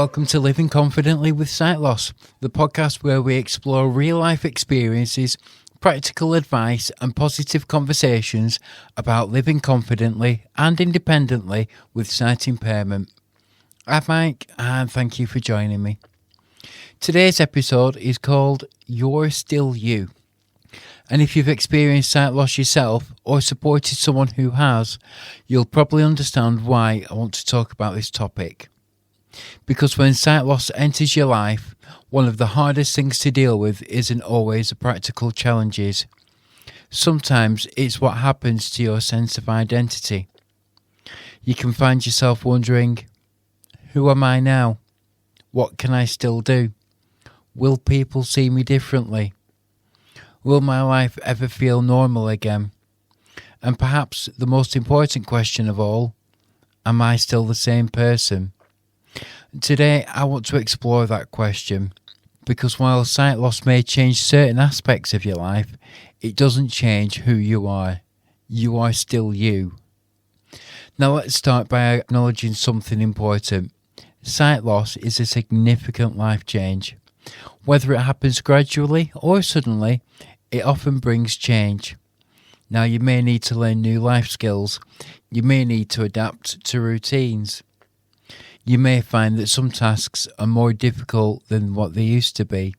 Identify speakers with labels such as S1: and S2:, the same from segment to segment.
S1: welcome to Living Confidently with Sight Loss, the podcast where we explore real-life experiences, practical advice and positive conversations about living confidently and independently with sight impairment. I'm Mike and thank you for joining me. Today's episode is called You're Still You. And if you've experienced sight loss yourself or supported someone who has, you'll probably understand why I want to talk about this topic. Because when sight loss enters your life, one of the hardest things to deal with isn't always the practical challenges. Sometimes it's what happens to your sense of identity. You can find yourself wondering, who am I now? What can I still do? Will people see me differently? Will my life ever feel normal again? And perhaps the most important question of all, am I still the same person? Today I want to explore that question, because while sight loss may change certain aspects of your life, it doesn't change who you are. You are still you. Now let's start by acknowledging something important. Sight loss is a significant life change. Whether it happens gradually or suddenly, it often brings change. Now you may need to learn new life skills. You may need to adapt to routines. You may find that some tasks are more difficult than what they used to be.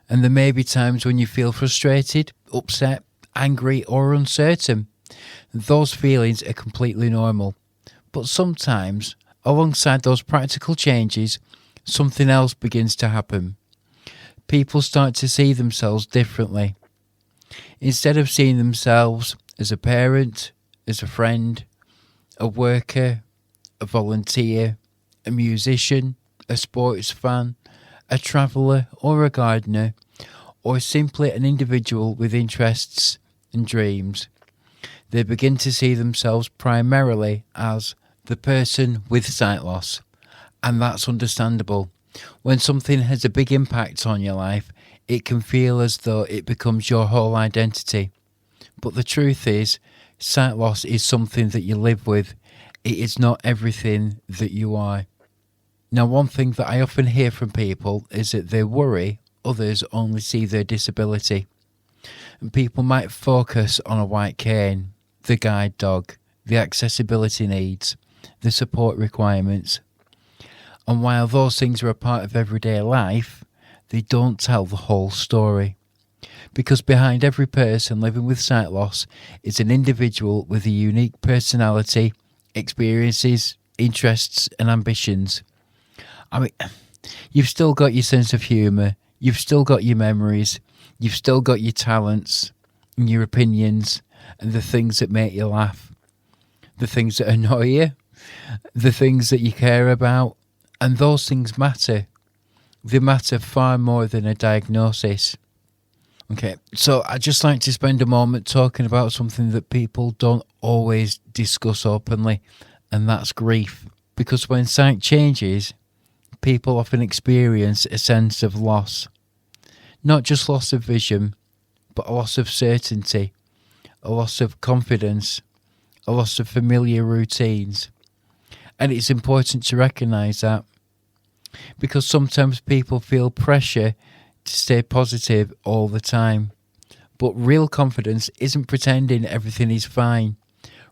S1: And there may be times when you feel frustrated, upset, angry or uncertain. Those feelings are completely normal. But sometimes, alongside those practical changes, something else begins to happen. People start to see themselves differently. Instead of seeing themselves as a parent, as a friend, a worker, a volunteer, a musician, a sports fan, a traveller or a gardener, or simply an individual with interests and dreams, they begin to see themselves primarily as the person with sight loss. And that's understandable. When something has a big impact on your life, it can feel as though it becomes your whole identity. But the truth is, sight loss is something that you live with. It is not everything that you are. Now, one thing that I often hear from people is that they worry others only see their disability. And people might focus on a white cane, the guide dog, the accessibility needs, the support requirements. And while those things are a part of everyday life, they don't tell the whole story. Because behind every person living with sight loss is an individual with a unique personality, experiences, interests and ambitions. I mean, you've still got your sense of humour, you've still got your memories, you've still got your talents and your opinions and the things that make you laugh, the things that annoy you, the things that you care about. And those things matter. They matter far more than a diagnosis. Okay, so I'd just like to spend a moment talking about something that people don't always discuss openly, and that's grief. Because when sight changes, people often experience a sense of loss. Not just loss of vision, but a loss of certainty, a loss of confidence, a loss of familiar routines. And it's important to recognise that, because sometimes people feel pressure to stay positive all the time. But real confidence isn't pretending everything is fine.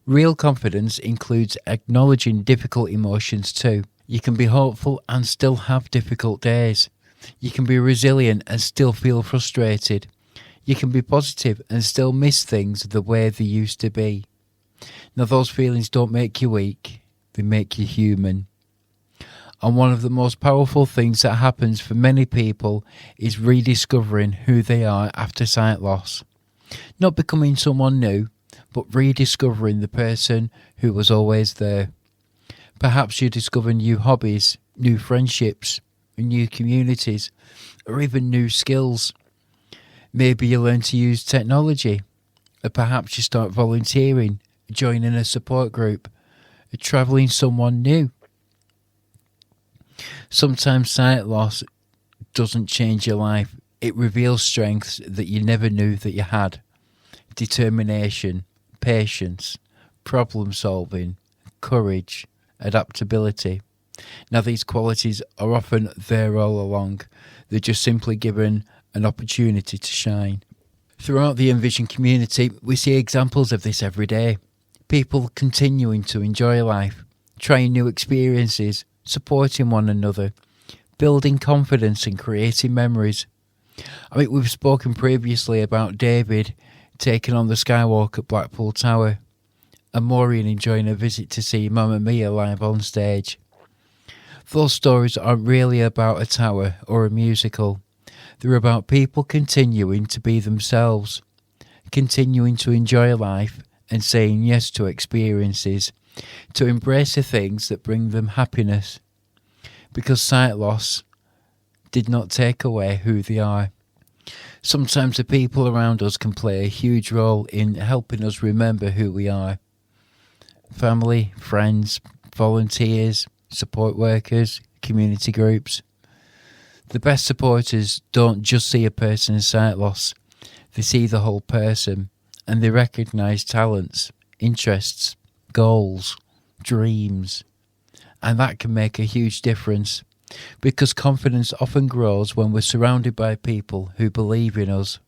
S1: Real confidence includes acknowledging difficult emotions too. You can be hopeful and still have difficult days. You can be resilient and still feel frustrated. You can be positive and still miss things the way they used to be. Now, those feelings don't make you weak. They make you human. And one of the most powerful things that happens for many people is rediscovering who they are after sight loss. Not becoming someone new, but rediscovering the person who was always there. Perhaps you discover new hobbies, new friendships, new communities, or even new skills. Maybe you learn to use technology, or perhaps you start volunteering, joining a support group, or travelling someone new. Sometimes sight loss doesn't change your life. It reveals strengths that you never knew that you had. Determination, patience, problem solving, courage, adaptability. Now, these qualities are often there all along. They're just simply given an opportunity to shine. Throughout the Envision community, we see examples of this every day. People continuing to enjoy life, trying new experiences, supporting one another, building confidence and creating memories. I mean, we've spoken previously about David taking on the skywalk at Blackpool Tower, and Maureen enjoying a visit to see Mamma Mia live on stage. Those stories aren't really about a tower or a musical. They're about people continuing to be themselves, continuing to enjoy life and saying yes to experiences, to embrace the things that bring them happiness. Because sight loss did not take away who they are. Sometimes the people around us can play a huge role in helping us remember who we are. Family, friends, volunteers, support workers, community groups. The best supporters don't just see a person's sight loss, they see the whole person, and they recognise talents, interests, goals, dreams. And that can make a huge difference, because confidence often grows when we're surrounded by people who believe in us.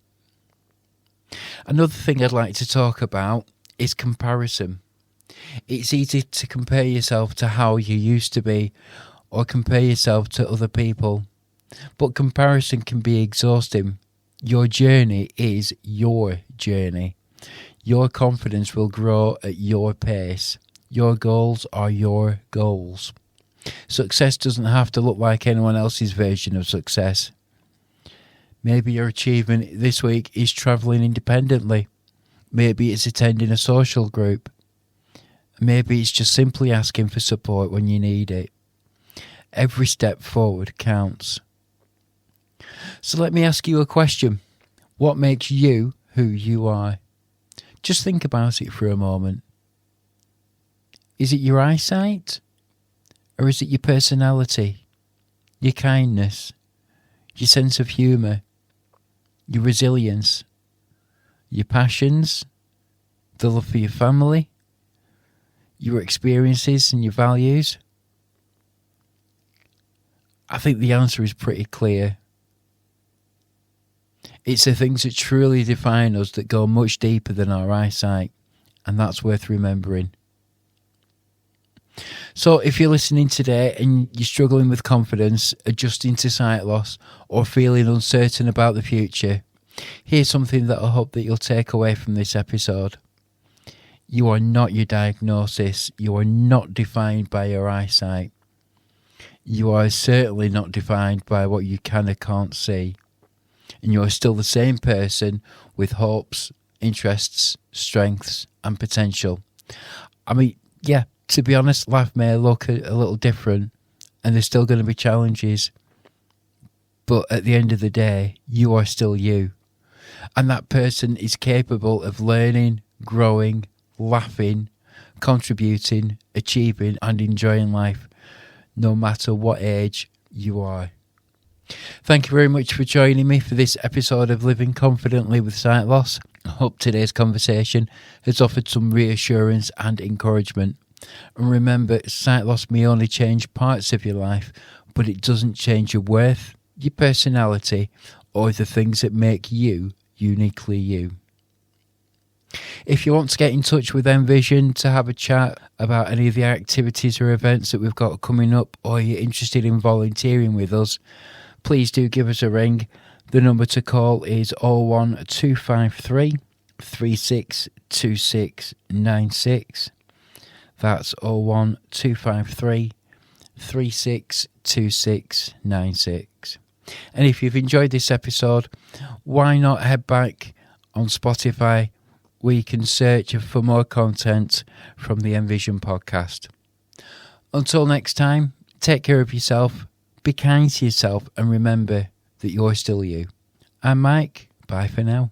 S1: Another thing I'd like to talk about is comparison. It's easy to compare yourself to how you used to be, or compare yourself to other people. But comparison can be exhausting. Your journey is your journey. Your confidence will grow at your pace. Your goals are your goals. Success doesn't have to look like anyone else's version of success. Maybe your achievement this week is travelling independently. Maybe it's attending a social group. Maybe it's just simply asking for support when you need it. Every step forward counts. So let me ask you a question. What makes you who you are? Just think about it for a moment. Is it your eyesight? Or is it your personality, your kindness, your sense of humour, your resilience, your passions, the love for your family, your experiences and your values? I think the answer is pretty clear. It's the things that truly define us that go much deeper than our eyesight, and that's worth remembering. So if you're listening today and you're struggling with confidence, adjusting to sight loss, or feeling uncertain about the future, here's something that I hope that you'll take away from this episode. You are not your diagnosis. You are not defined by your eyesight. You are certainly not defined by what you can or can't see. And you are still the same person with hopes, interests, strengths, and potential. I mean, yeah, to be honest, life may look a little different, and there's still going to be challenges. But at the end of the day, you are still you. And that person is capable of learning, growing, laughing, contributing, achieving, and enjoying life, no matter what age you are. Thank you very much for joining me for this episode of Living Confidently with Sight Loss. I hope today's conversation has offered some reassurance and encouragement. And remember, sight loss may only change parts of your life, but it doesn't change your worth, your personality, or the things that make you uniquely you. If you want to get in touch with Envision to have a chat about any of the activities or events that we've got coming up, or you're interested in volunteering with us, please do give us a ring. The number to call is 01253 362696. That's 01253 362696. And if you've enjoyed this episode, why not head back on Spotify, where you can search for more content from the Envision podcast. Until next time, take care of yourself, be kind to yourself, and remember that you're still you. I'm Mike. Bye for now.